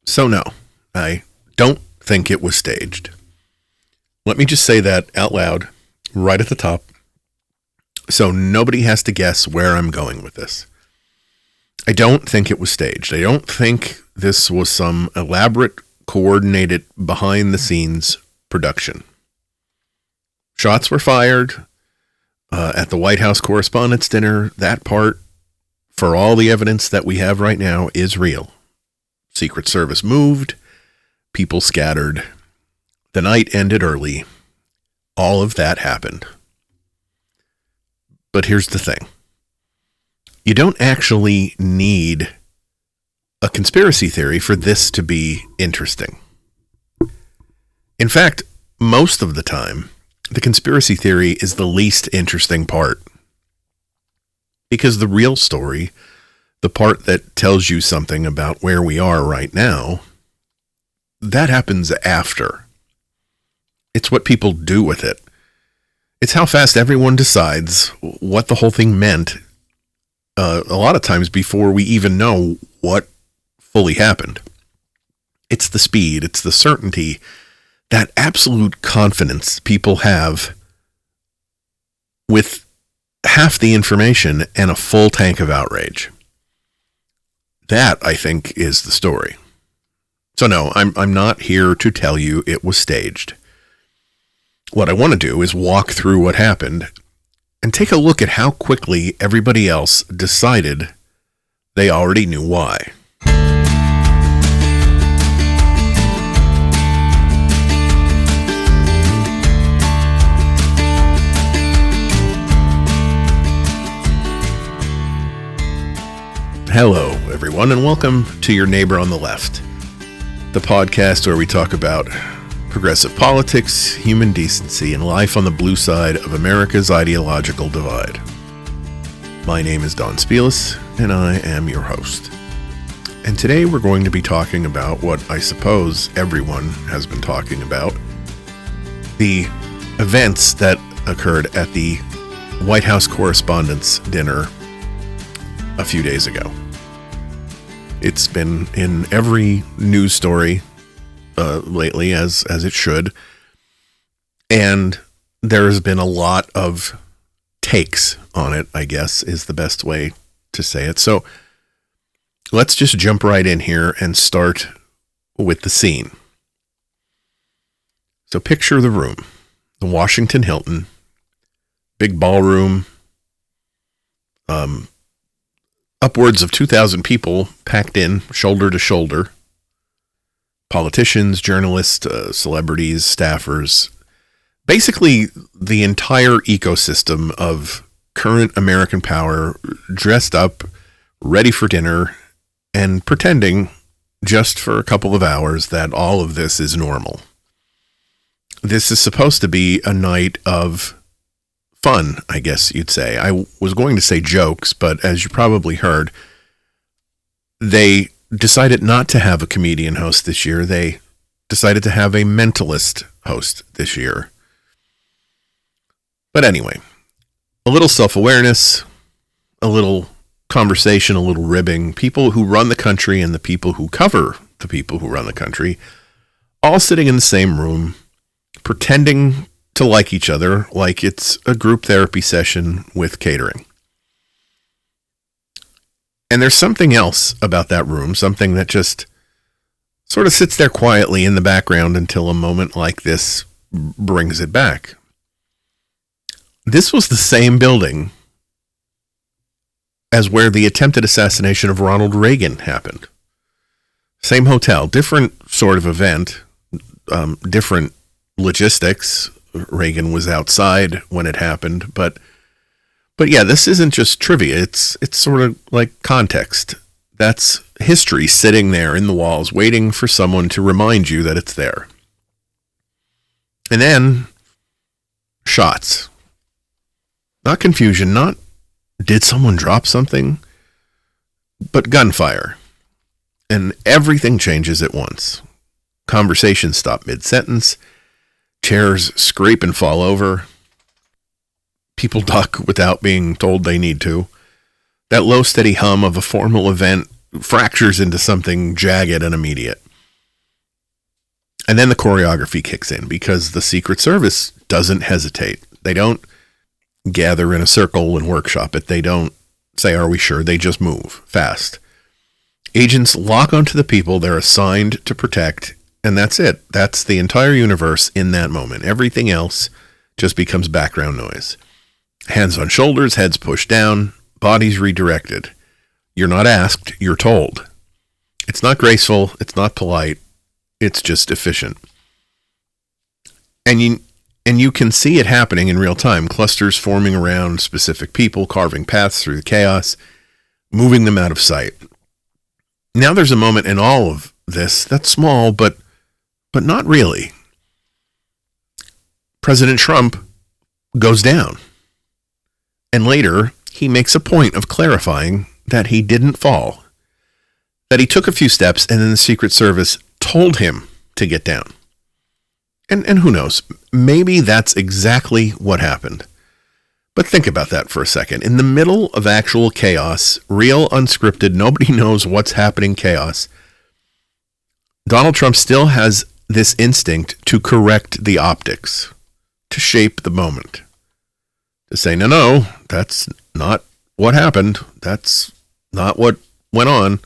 So no, I don't think it was staged. Let me just say that out loud, right at the top, so nobody has to guess where I'm going with this. I don't think it was staged. I don't think this was some elaborate, coordinated, behind-the-scenes production. Shots were fired at the White House Correspondents Dinner. That part, for all the evidence that we have right now, is real. Secret Service moved. People scattered. The night ended early. All of that happened. But here's the thing. You don't actually need a conspiracy theory for this to be interesting. In fact, most of the time, the conspiracy theory is the least interesting part. Because the real story, the part that tells you something about where we are right now, that happens after. It's what people do with it. It's how fast everyone decides what the whole thing meant, a lot of times before we even know what fully happened. It's the speed, it's the certainty, that absolute confidence people have with half the information and a full tank of outrage. That, I think, is the story. So no, I'm not here to tell you it was staged. What I want to do is walk through what happened and take a look at how quickly everybody else decided they already knew why. Hello, everyone, and welcome to Your Neighbor on the Left, the podcast where we talk about progressive politics, human decency, and life on the blue side of America's ideological divide. My name is Don Spielis, and I am your host. And today we're going to be talking about what I suppose everyone has been talking about, the events that occurred at the White House Correspondents Dinner a few days ago. It's been in every news story lately, as it should, and there has been a lot of takes on it, I guess, is the best way to say it. So let's just jump right in here and start with the scene. So picture the room, the Washington Hilton, big ballroom, upwards of 2,000 people packed in, shoulder to shoulder. Politicians, journalists, celebrities, staffers. Basically, the entire ecosystem of current American power dressed up, ready for dinner, and pretending just for a couple of hours that all of this is normal. This is supposed to be a night of fun, I guess you'd say. I was going to say jokes, but as you probably heard, they decided not to have a comedian host this year. They decided to have a mentalist host this year. But anyway, a little self-awareness, a little conversation, a little ribbing. People who run the country and the people who cover the people who run the country, all sitting in the same room, pretending to like each other like it's a group therapy session with catering. And there's something else about that room, something that just sort of sits there quietly in the background until a moment like this brings it back. This was the same building as where the attempted assassination of Ronald Reagan happened. Same hotel, different sort of event, different logistics. Reagan was outside when it happened, but yeah, this isn't just trivia. It's sort of like context. That's history sitting there in the walls, waiting for someone to remind you that it's there. And then shots. Not confusion, not did someone drop something, but gunfire. And everything changes at once. Conversations stop mid-sentence. Chairs scrape and fall over. People duck without being told they need to. That low, steady hum of a formal event fractures into something jagged and immediate. And then the choreography kicks in because the Secret Service doesn't hesitate. They don't gather in a circle and workshop it. They don't say, are we sure? They just move fast. Agents lock onto the people they're assigned to protect, and that's it. That's the entire universe in that moment. Everything else just becomes background noise. Hands on shoulders, heads pushed down, bodies redirected. You're not asked, you're told. It's not graceful, it's not polite, it's just efficient. And you can see it happening in real time. Clusters forming around specific people, carving paths through the chaos, moving them out of sight. Now there's a moment in all of this that's small, but not really. President Trump goes down. And later, he makes a point of clarifying that he didn't fall, that he took a few steps and then the Secret Service told him to get down. And who knows, maybe that's exactly what happened. But think about that for a second. In the middle of actual chaos, real unscripted, nobody knows what's happening chaos, Donald Trump still has this instinct to correct the optics, to shape the moment, to say, no, that's not what happened. That's not what went on.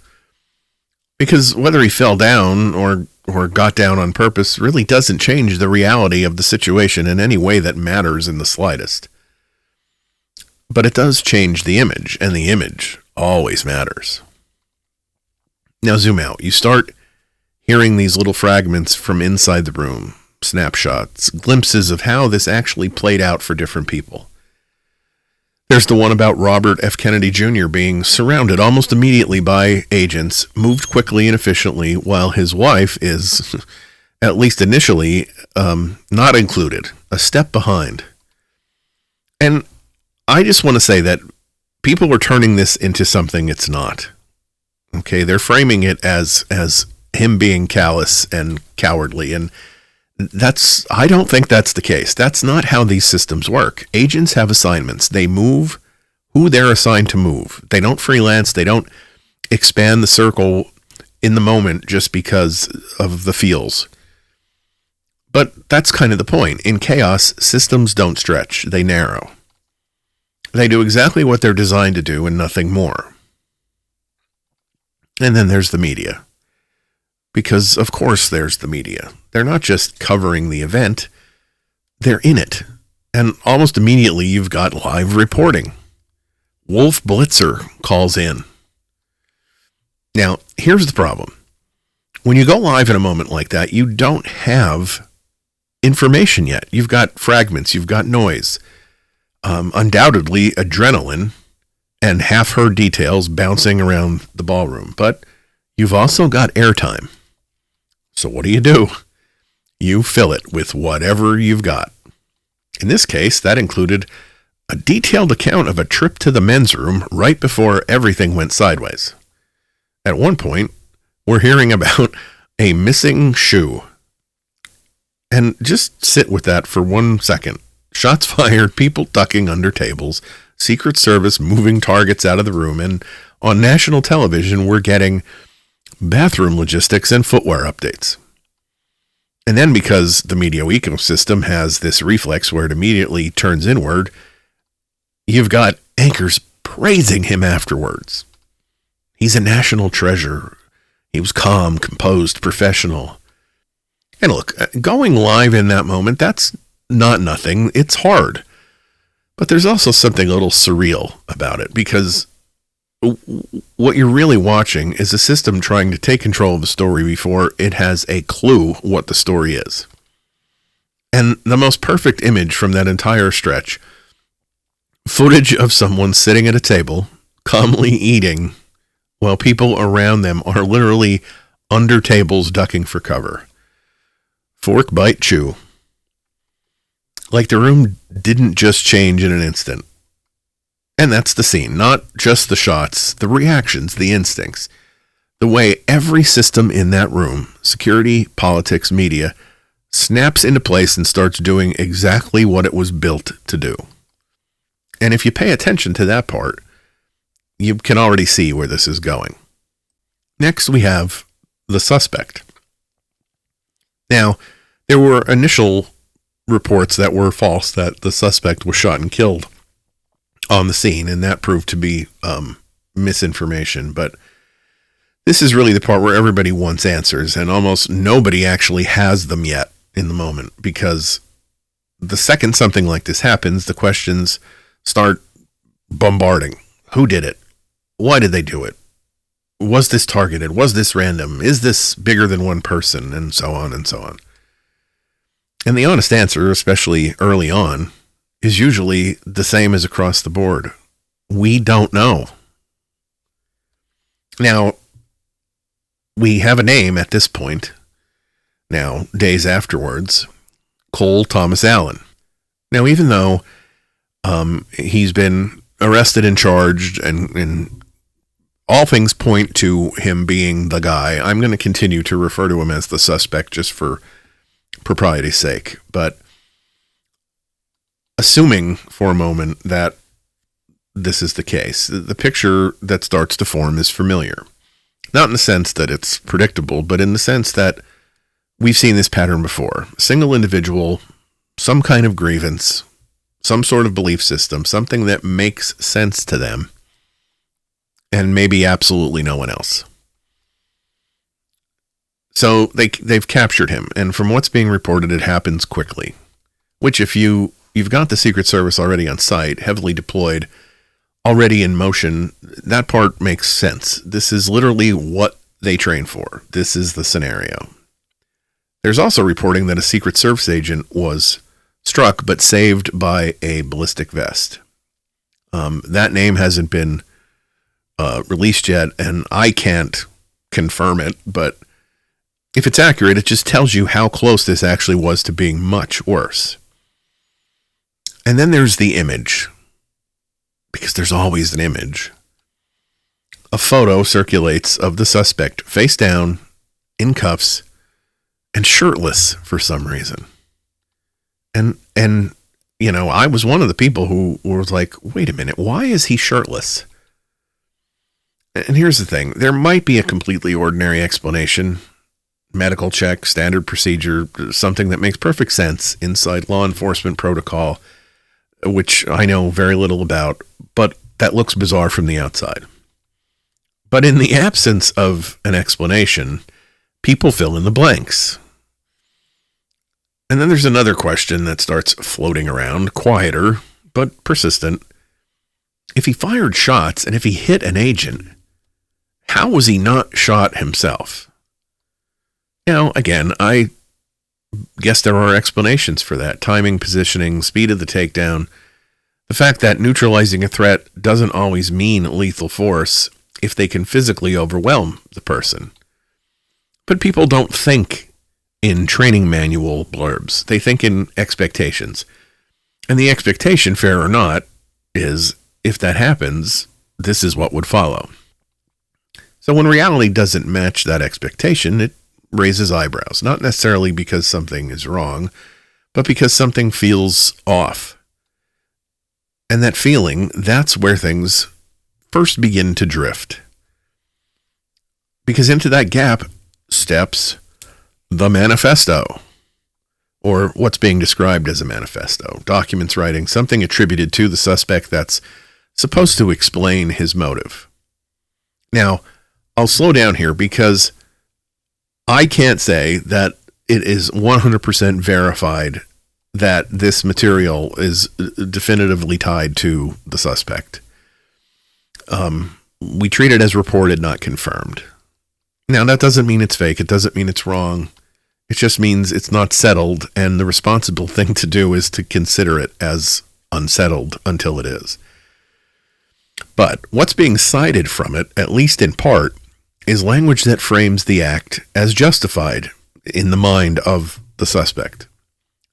Because whether he fell down or got down on purpose really doesn't change the reality of the situation in any way that matters in the slightest. But it does change the image, and the image always matters. Now zoom out. You start hearing these little fragments from inside the room, snapshots, glimpses of how this actually played out for different people. There's the one about Robert F. Kennedy Jr. being surrounded almost immediately by agents, moved quickly and efficiently, while his wife is, at least initially, not included, a step behind. And I just want to say that people are turning this into something it's not. Okay, they're framing it as him being callous and cowardly, and I don't think that's the case. That's not how these systems work. Agents have assignments. They move who they're assigned to move. They don't freelance. They don't expand the circle in the moment just because of the feels. But that's kind of the point. In chaos, systems don't stretch. They narrow. They do exactly what they're designed to do and nothing more. And then there's the media. Because, of course, there's the media. They're not just covering the event. They're in it. And almost immediately, you've got live reporting. Wolf Blitzer calls in. Now, here's the problem. When you go live in a moment like that, you don't have information yet. You've got fragments. You've got noise. Undoubtedly, adrenaline and half-heard details bouncing around the ballroom. But you've also got airtime. So what do? You fill it with whatever you've got. In this case, that included a detailed account of a trip to the men's room right before everything went sideways. At one point, we're hearing about a missing shoe. And just sit with that for 1 second. Shots fired, people ducking under tables, Secret Service moving targets out of the room, and on national television, we're getting bathroom logistics and footwear updates. And then because the media ecosystem has this reflex where it immediately turns inward, you've got anchors praising him afterwards. He's a national treasure. He was calm, composed, professional. And look, going live in that moment, that's not nothing. It's hard. But there's also something a little surreal about it, because what you're really watching is a system trying to take control of the story before it has a clue what the story is. And the most perfect image from that entire stretch, footage of someone sitting at a table, calmly eating, while people around them are literally under tables ducking for cover. Fork, bite, chew. Like the room didn't just change in an instant. And that's the scene, not just the shots, the reactions, the instincts. The way every system in that room, security, politics, media, snaps into place and starts doing exactly what it was built to do. And if you pay attention to that part, you can already see where this is going. Next, we have the suspect. Now, there were initial reports that were false that the suspect was shot and killed on the scene, and that proved to be misinformation. But this is really the part where everybody wants answers, and almost nobody actually has them yet in the moment, because the second something like this happens, the questions start bombarding. Who did it? Why did they do it? Was this targeted? Was this random? Is this bigger than one person? And so on and so on. And the honest answer, especially early on, is usually the same as across the board. We don't know. Now, we have a name at this point, now, days afterwards, Cole Thomas Allen. Now, even though he's been arrested and charged, and all things point to him being the guy, I'm going to continue to refer to him as the suspect just for propriety's sake. But assuming for a moment that this is the case, the picture that starts to form is familiar. Not in the sense that it's predictable, but in the sense that we've seen this pattern before. A single individual, some kind of grievance, some sort of belief system, something that makes sense to them, and maybe absolutely no one else. So they've captured him, and from what's being reported, it happens quickly. Which, if you've got the Secret Service already on site, heavily deployed, already in motion, that part makes sense. This is literally what they train for. This is the scenario. There's also reporting that a Secret Service agent was struck but saved by a ballistic vest. That name hasn't been released yet, and I can't confirm it, but if it's accurate, it just tells you how close this actually was to being much worse. And then there's the image, because there's always an image. A photo circulates of the suspect face down, in cuffs, and shirtless for some reason. And you know, I was one of the people who was like, wait a minute, why is he shirtless? And here's the thing, there might be a completely ordinary explanation, medical check, standard procedure, something that makes perfect sense inside law enforcement protocol, which I know very little about, but that looks bizarre from the outside. But in the absence of an explanation, people fill in the blanks. And then there's another question that starts floating around, quieter, but persistent. If he fired shots and if he hit an agent, how was he not shot himself? Now, again, I guess there are explanations for that. Timing, positioning, speed of the takedown. The fact that neutralizing a threat doesn't always mean lethal force if they can physically overwhelm the person. But people don't think in training manual blurbs. They think in expectations. And the expectation, fair or not, is if that happens, this is what would follow. So when reality doesn't match that expectation, it raises eyebrows. Not necessarily because something is wrong, but because something feels off. And that feeling, that's where things first begin to drift. Because into that gap steps the manifesto, or what's being described as a manifesto. Documents writing, something attributed to the suspect that's supposed to explain his motive. Now, I'll slow down here because I can't say that it is 100% verified that this material is definitively tied to the suspect. We treat it as reported, not confirmed. Now, that doesn't mean it's fake. It doesn't mean it's wrong. It just means it's not settled, and the responsible thing to do is to consider it as unsettled until it is. But what's being cited from it, at least in part, is language that frames the act as justified in the mind of the suspect.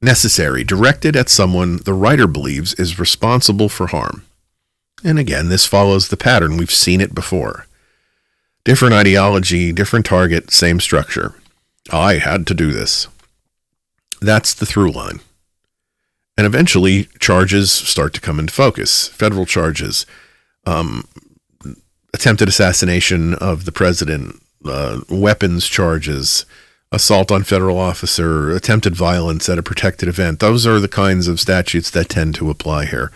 Necessary, directed at someone the writer believes is responsible for harm. And again, this follows the pattern. We've seen it before. Different ideology, different target, same structure. I had to do this. That's the through line. And eventually, charges start to come into focus. Federal charges, attempted assassination of the president, weapons charges, assault on federal officer, attempted violence at a protected event. Those are the kinds of statutes that tend to apply here.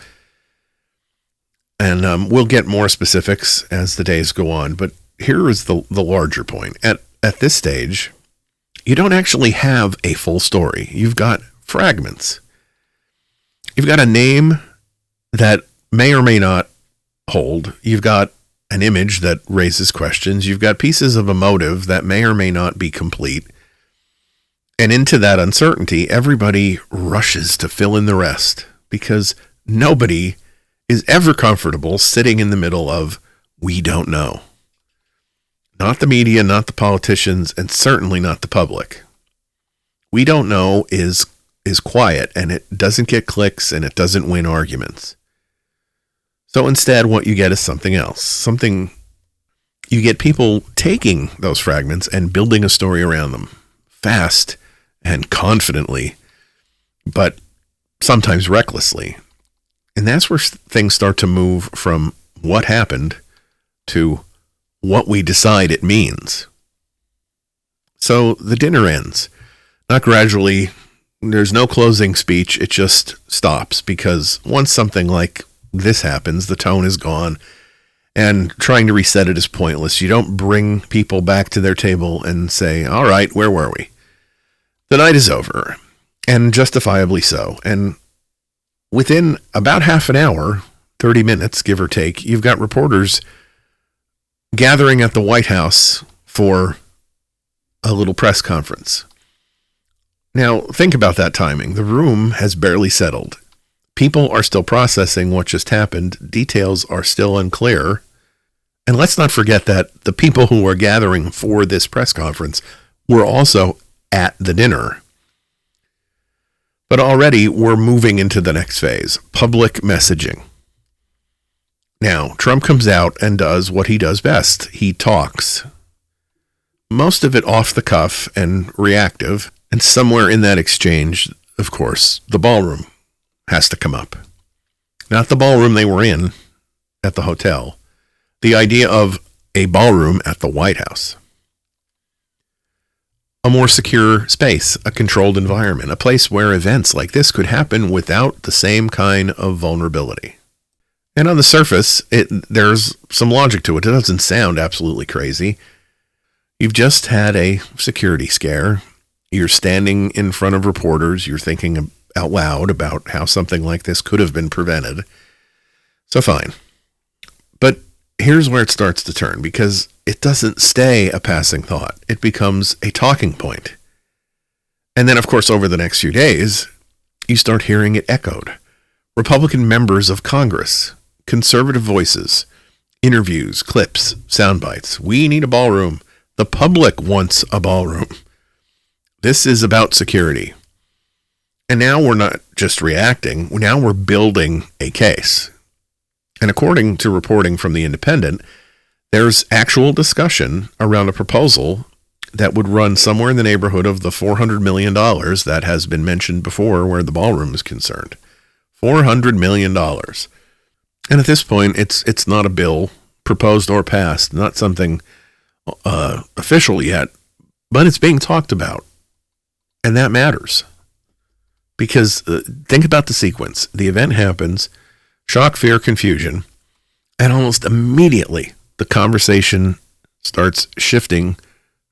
And we'll get more specifics as the days go on. But here is the larger point. At this stage, you don't actually have a full story. You've got fragments. You've got a name that may or may not hold. You've got an image that raises questions. You've got pieces of a motive that may or may not be complete. And into that uncertainty, everybody rushes to fill in the rest because nobody is ever comfortable sitting in the middle of, we don't know. Not the media, not the politicians, and certainly not the public. We don't know is quiet, and it doesn't get clicks, and it doesn't win arguments. So instead, what you get is something else. You get people taking those fragments and building a story around them fast and confidently, but sometimes recklessly. And that's where things start to move from what happened to what we decide it means. So the dinner ends. Not gradually. There's no closing speech. It just stops because once something like this happens, the tone is gone, and trying to reset it is pointless. You don't bring people back to their table and say, all right, where were we? The night is over, and justifiably so. And within about half an hour, 30 minutes, give or take, you've got reporters gathering at the White House for a little press conference. Now, think about that timing. The room has barely settled. People are still processing what just happened. Details are still unclear. And let's not forget that the people who were gathering for this press conference were also at the dinner. But already we're moving into the next phase, public messaging. Now, Trump comes out and does what he does best. He talks. Most of it off the cuff and reactive. And somewhere in that exchange, of course, the ballroom has to come up. Not the ballroom they were in at the hotel. The idea of a ballroom at the White House. A more secure space, a controlled environment, a place where events like this could happen without the same kind of vulnerability. And on the surface, there's some logic to it. It doesn't sound absolutely crazy. You've just had a security scare. You're standing in front of reporters. You're thinking out loud about how something like this could have been prevented. So fine. But here's where it starts to turn, because it doesn't stay a passing thought. It becomes a talking point. And then, of course, over the next few days, you start hearing it echoed. Republican members of Congress, conservative voices, interviews, clips, sound bites. We need a ballroom. The public wants a ballroom. This is about security. And now we're not just reacting. Now we're building a case. And according to reporting from The Independent, there's actual discussion around a proposal that would run somewhere in the neighborhood of the $400 million that has been mentioned before where the ballroom is concerned. $400 million. And at this point, it's not a bill proposed or passed, not something official yet, but it's being talked about. And that matters. Because think about the sequence. The event happens, shock, fear, confusion, and almost immediately the conversation starts shifting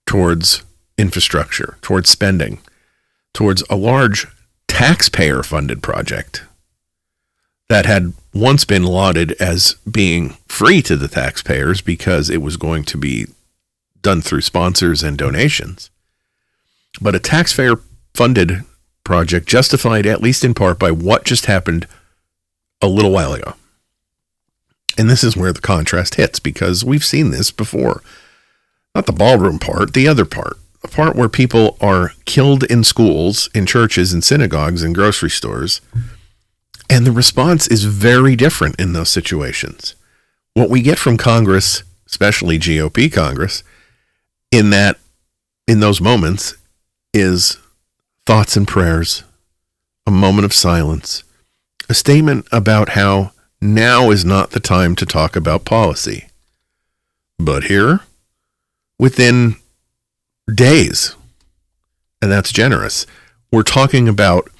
towards infrastructure, towards spending, towards a large taxpayer-funded project that had once been lauded as being free to the taxpayers because it was going to be done through sponsors and donations. But a taxpayer-funded project justified at least in part by what just happened a little while ago. And this is where the contrast hits, because we've seen this before. Not the ballroom part, the other part. A part where people are killed in schools, in churches, in synagogues, in grocery stores. And the response is very different in those situations. What we get from Congress, especially GOP Congress, in those moments is thoughts and prayers, a moment of silence, a statement about how now is not the time to talk about policy. But here, within days, and that's generous. We're talking about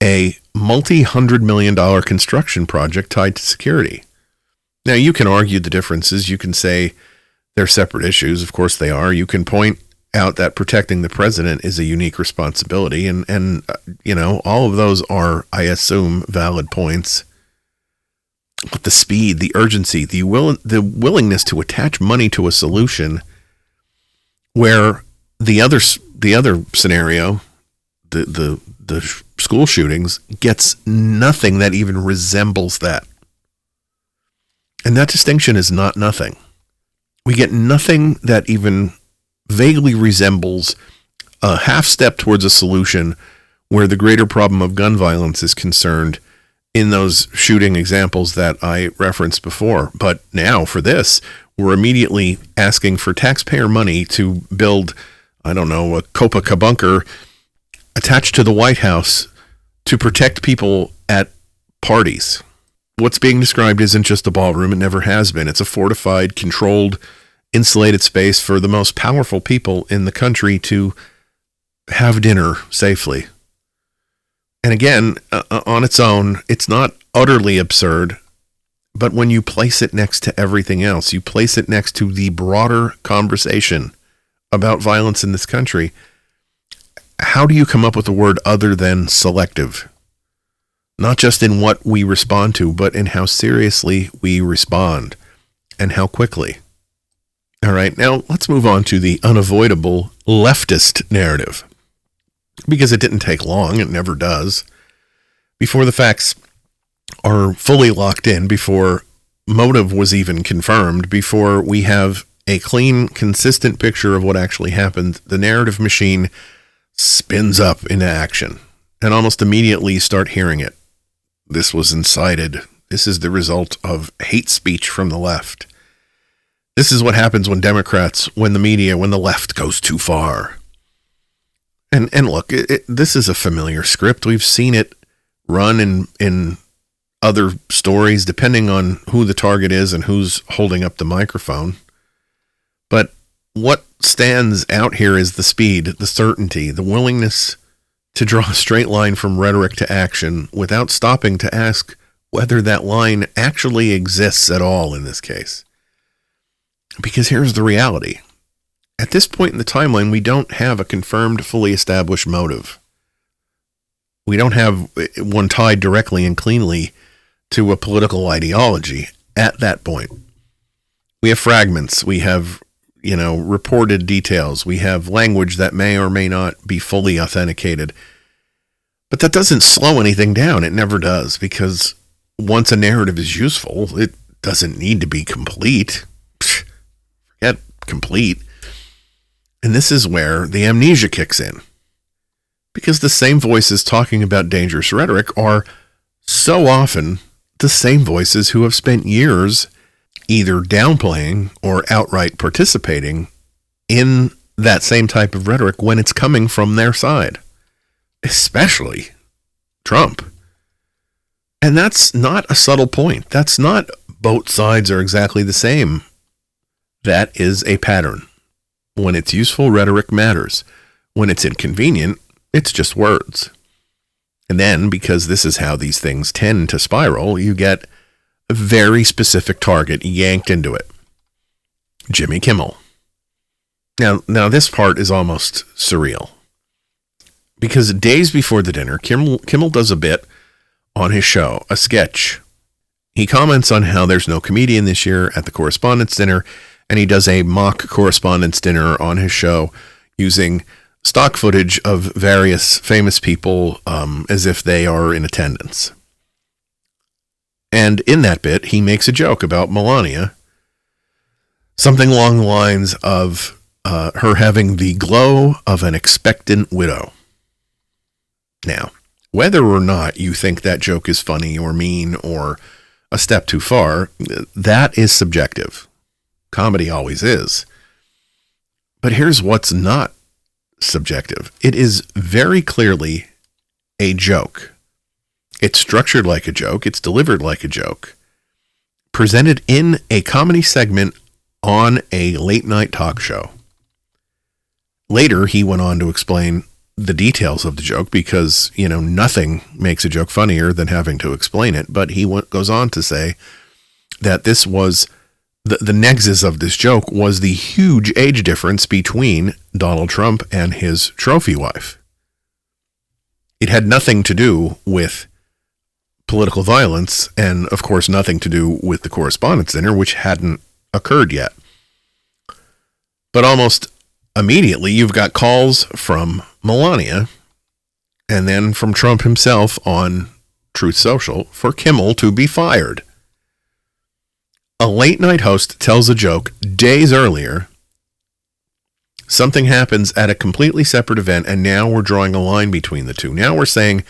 a multi-$100 million construction project tied to security. Now, you can argue the differences. You can say they're separate issues. Of course they are. You can point out that protecting the president is a unique responsibility. And all of those are, I assume, valid points. But the speed, the urgency, the willingness to attach money to a solution where the other scenario, the school shootings, gets nothing that even resembles that. And that distinction is not nothing. We get nothing that even vaguely resembles a half step towards a solution where the greater problem of gun violence is concerned in those shooting examples that I referenced before. But now for this, we're immediately asking for taxpayer money to build, a Copa bunker attached to the White House to protect people at parties. What's being described isn't just a ballroom. It never has been. It's a fortified, controlled, insulated space for the most powerful people in the country to have dinner safely. And again, on its own, it's not utterly absurd, but when you place it next to everything else, you place it next to the broader conversation about violence in this country, how do you come up with a word other than selective? Not just in what we respond to, but in how seriously we respond and how quickly. All right, now let's move on to the unavoidable leftist narrative. Because it didn't take long, it never does, before the facts are fully locked in, before motive was even confirmed, before we have a clean, consistent picture of what actually happened, the narrative machine spins up into action. And almost immediately you start hearing it. This was incited. This is the result of hate speech from the left. This is what happens when Democrats, when the media, when the left goes too far. And look, this is a familiar script. We've seen it run in other stories, depending on who the target is and who's holding up the microphone. But what stands out here is the speed, the certainty, the willingness to draw a straight line from rhetoric to action without stopping to ask whether that line actually exists at all in this case. Because here's the reality. At this point in the timeline, we don't have a confirmed, fully established motive. We don't have one tied directly and cleanly to a political ideology at that point. We have fragments. We have, reported details. We have language that may or may not be fully authenticated. But that doesn't slow anything down. It never does, because once a narrative is useful, it doesn't need to be complete. Forget complete. And this is where the amnesia kicks in. Because the same voices talking about dangerous rhetoric are so often the same voices who have spent years either downplaying or outright participating in that same type of rhetoric when it's coming from their side. Especially Trump. And that's not a subtle point. That's not both sides are exactly the same. That is a pattern. When it's useful, rhetoric matters. When it's inconvenient, it's just words. And then, because this is how these things tend to spiral, you get a very specific target yanked into it. Jimmy Kimmel. Now this part is almost surreal. Because days before the dinner, Kimmel does a bit on his show, a sketch. He comments on how there's no comedian this year at the Correspondents Dinner, and he does a mock Correspondents Dinner on his show using stock footage of various famous people as if they are in attendance. And in that bit, he makes a joke about Melania, something along the lines of her having the glow of an expectant widow. Now, whether or not you think that joke is funny or mean or a step too far, that is subjective. Comedy always is. But here's what's not subjective. It is very clearly a joke. It's structured like a joke. It's delivered like a joke. Presented in a comedy segment on a late night talk show. Later, he went on to explain the details of the joke because, nothing makes a joke funnier than having to explain it. But he goes on to say that this was the nexus of this joke was the huge age difference between Donald Trump and his trophy wife. It had nothing to do with political violence and, of course, nothing to do with the Correspondents' Dinner, which hadn't occurred yet. But almost immediately, you've got calls from Melania and then from Trump himself on Truth Social for Kimmel to be fired. A late night host tells a joke days earlier. Something happens at a completely separate event, and now we're drawing a line between the two. Now we're saying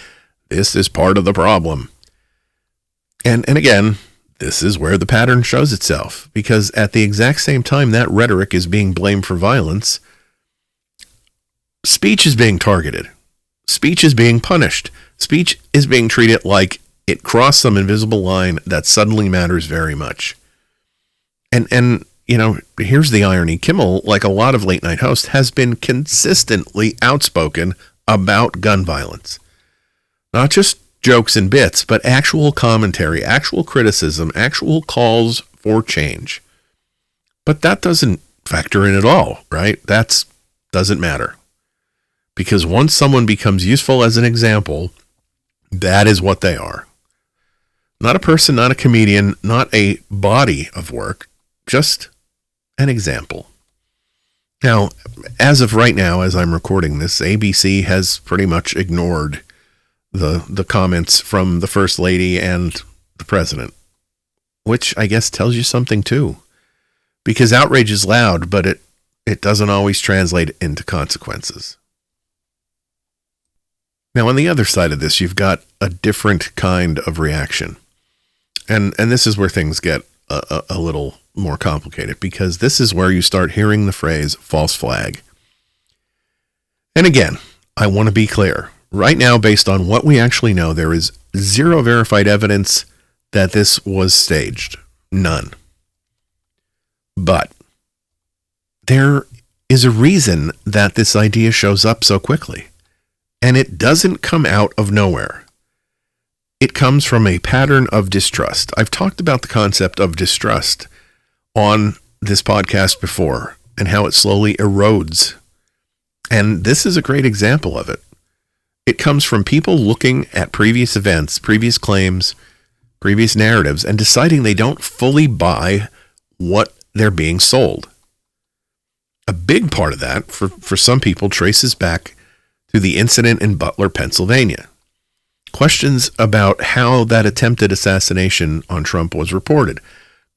this is part of the problem. And again, this is where the pattern shows itself, because at the exact same time that rhetoric is being blamed for violence, speech is being targeted. Speech is being punished. Speech is being treated like it crossed some invisible line that suddenly matters very much. And here's the irony. Kimmel, like a lot of late night hosts, has been consistently outspoken about gun violence. Not just jokes and bits, but actual commentary, actual criticism, actual calls for change. But that doesn't factor in at all, right? That doesn't matter. Because once someone becomes useful as an example, that is what they are. Not a person, not a comedian, not a body of work, just an example. Now, as of right now, as I'm recording this, ABC has pretty much ignored the comments from the First Lady and the President, which I guess tells you something too. Because outrage is loud, but it doesn't always translate into consequences. Now, on the other side of this, you've got a different kind of reaction. And this is where things get a little more complicated, because this is where you start hearing the phrase false flag. And again, I want to be clear. Right now, based on what we actually know, there is zero verified evidence that this was staged. None. But there is a reason that this idea shows up so quickly. And it doesn't come out of nowhere. It comes from a pattern of distrust. I've talked about the concept of distrust on this podcast before and how it slowly erodes. And this is a great example of it. It comes from people looking at previous events, previous claims, previous narratives, and deciding they don't fully buy what they're being sold. A big part of that, for some people, traces back to the incident in Butler, Pennsylvania. Questions about how that attempted assassination on Trump was reported.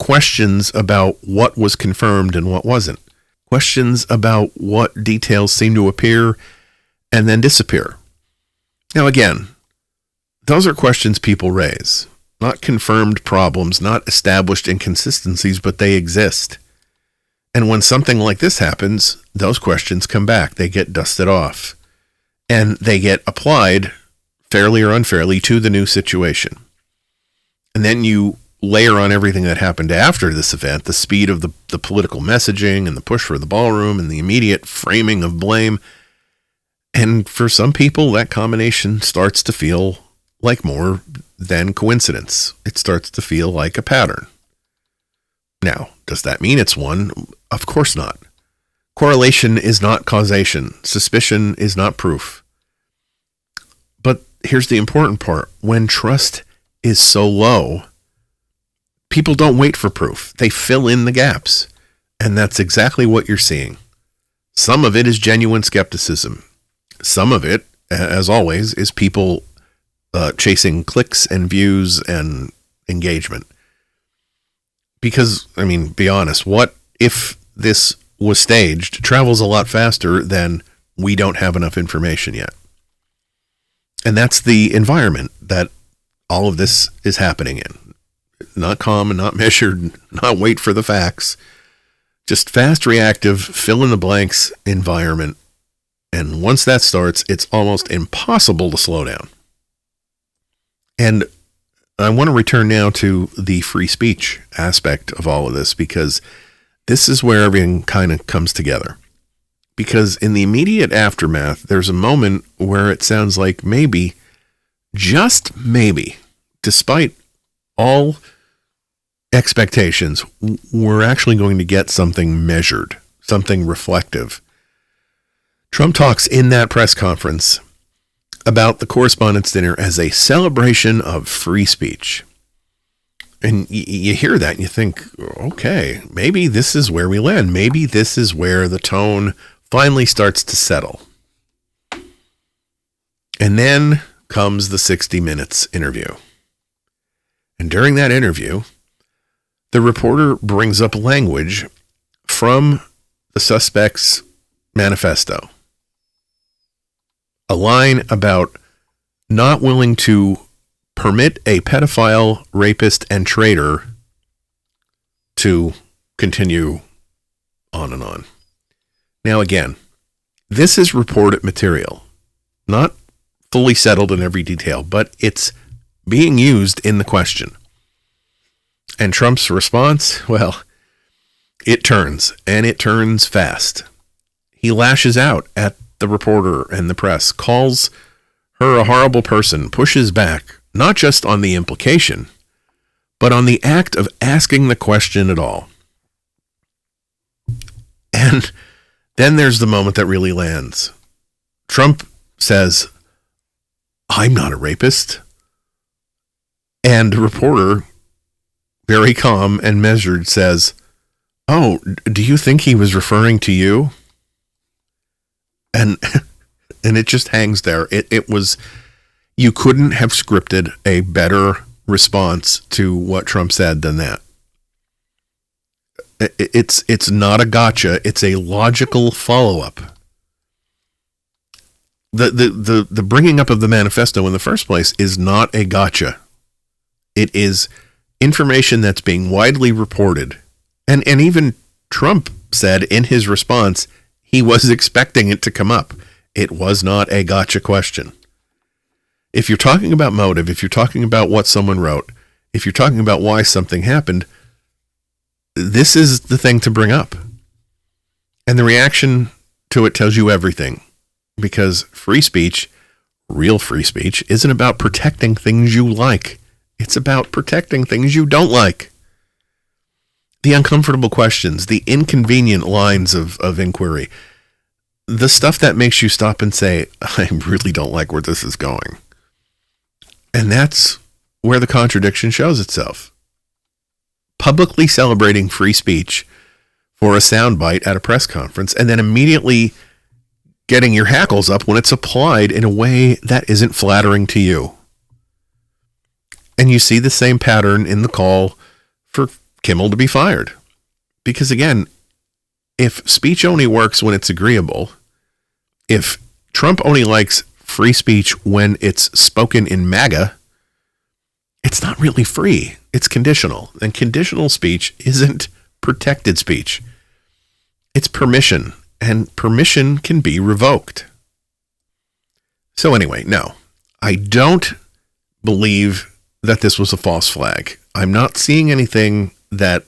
Questions about what was confirmed and what wasn't. Questions about what details seem to appear and then disappear. Now again, those are questions people raise. Not confirmed problems, not established inconsistencies, but they exist. And when something like this happens, those questions come back. They get dusted off. And they get applied, fairly or unfairly, to the new situation. And then you layer on everything that happened after this event, the speed of the political messaging and the push for the ballroom and the immediate framing of blame. And for some people, that combination starts to feel like more than coincidence. It starts to feel like a pattern. Now, does that mean it's one? Of course not. Correlation is not causation. Suspicion is not proof. But here's the important part. When trust is so low, people don't wait for proof. They fill in the gaps. And that's exactly what you're seeing. Some of it is genuine skepticism. Some of it, as always, is people chasing clicks and views and engagement. Because, I mean, be honest, what if this was staged travels a lot faster than we don't have enough information yet? And that's the environment that all of this is happening in. Not calm and not measured, not wait for the facts. Just fast, reactive, fill in the blanks environment. And once that starts, it's almost impossible to slow down. And I want to return now to the free speech aspect of all of this, because this is where everything kind of comes together. because in the immediate aftermath, there's a moment where it sounds like maybe, just maybe, despite all expectations, we're actually going to get something measured, something reflective. Trump talks in that press conference about the Correspondents' Dinner as a celebration of free speech. And you hear that and you think, okay, maybe this is where we land. Maybe this is where the tone finally starts to settle. And then comes the 60 Minutes interview. And during that interview, the reporter brings up language from the suspect's manifesto. A line about not willing to permit a pedophile, rapist, and traitor to continue on and on. Now again, this is reported material, not fully settled in every detail, but it's being used in the question. And Trump's response, well, it turns, and it turns fast. He lashes out at the reporter and the press, calls her a horrible person, pushes back, not just on the implication, but on the act of asking the question at all. And then there's the moment that really lands. Trump says, "I'm not a rapist." And the reporter, very calm and measured, says, "Oh, do you think he was referring to you?" And it just hangs there. It was, you couldn't have scripted a better response to what Trump said than that. It's not a gotcha. It's a logical follow-up. The bringing up of the manifesto in the first place is not a gotcha. It is information that's being widely reported. And even Trump said in his response, he was expecting it to come up. It was not a gotcha question. If you're talking about motive, if you're talking about what someone wrote, if you're talking about why something happened, this is the thing to bring up. And the reaction to it tells you everything. Because free speech, real free speech, isn't about protecting things you like. It's about protecting things you don't like. The uncomfortable questions, the inconvenient lines of inquiry, the stuff that makes you stop and say, I really don't like where this is going. And that's where the contradiction shows itself. Publicly celebrating free speech for a soundbite at a press conference and then immediately getting your hackles up when it's applied in a way that isn't flattering to you. And you see the same pattern in the call for Kimmel to be fired. Because again, if speech only works when it's agreeable, if Trump only likes free speech when it's spoken in MAGA, it's not really free. It's conditional. And conditional speech isn't protected speech. It's permission. And permission can be revoked. So anyway, no, I don't believe that this was a false flag. I'm not seeing anything that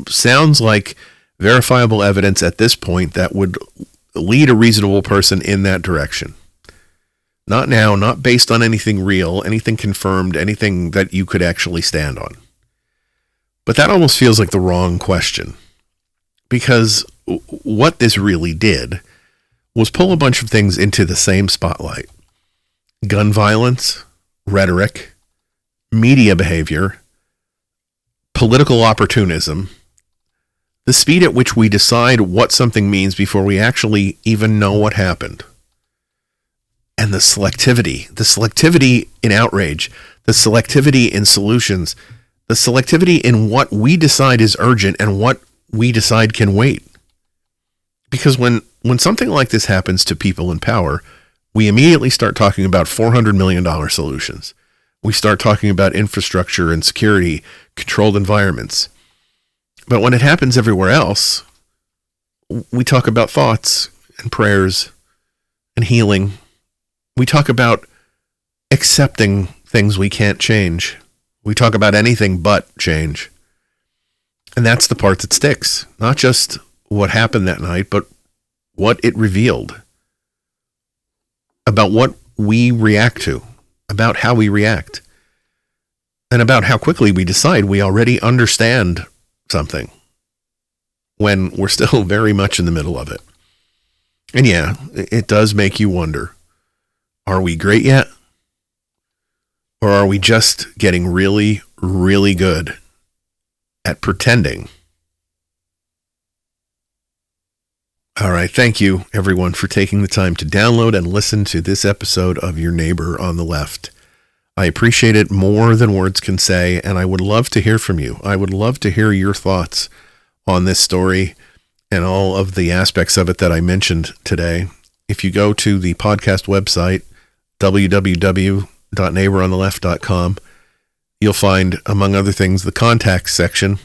sounds like verifiable evidence at this point that would lead a reasonable person in that direction. Not now, not based on anything real, anything confirmed, anything that you could actually stand on. But that almost feels like the wrong question. Because what this really did was pull a bunch of things into the same spotlight. Gun violence, rhetoric, media behavior, political opportunism, the speed at which we decide what something means before we actually even know what happened. And the selectivity in outrage, the selectivity in solutions, the selectivity in what we decide is urgent and what we decide can wait. Because when something like this happens to people in power, we immediately start talking about $400 million solutions. We start talking about infrastructure and security, controlled environments. But when it happens everywhere else, we talk about thoughts and prayers and healing. We talk about accepting things we can't change. We talk about anything but change. And that's the part that sticks. Not just what happened that night, but what it revealed about what we react to, about how we react, and about how quickly we decide we already understand something when we're still very much in the middle of it. And yeah, it does make you wonder, are we great yet? Or are we just getting really, really good at pretending? All right, thank you, everyone, for taking the time to download and listen to this episode of Your Neighbor on the Left. I appreciate it more than words can say, and I would love to hear from you. I would love to hear your thoughts on this story and all of the aspects of it that I mentioned today. If you go to the podcast website, www.neighborontheleft.com, you'll find, among other things, the contact section,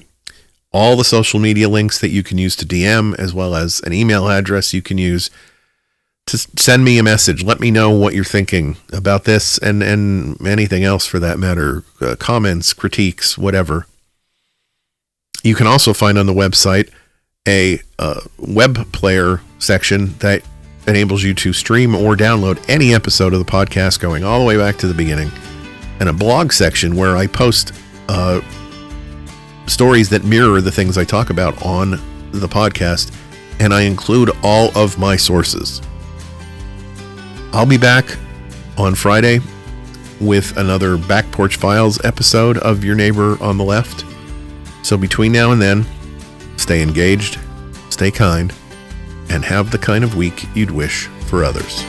all the social media links that you can use to DM, as well as an email address you can use to send me a message. Let me know what you're thinking about this and anything else for that matter, comments, critiques, whatever. You can also find on the website a web player section that enables you to stream or download any episode of the podcast going all the way back to the beginning, and a blog section where I post stories that mirror the things I talk about on the podcast, and I include all of my sources. I'll be back on Friday with another Back Porch Files episode of Your Neighbor on the Left. So between now and then, stay engaged, stay kind, and have the kind of week you'd wish for others.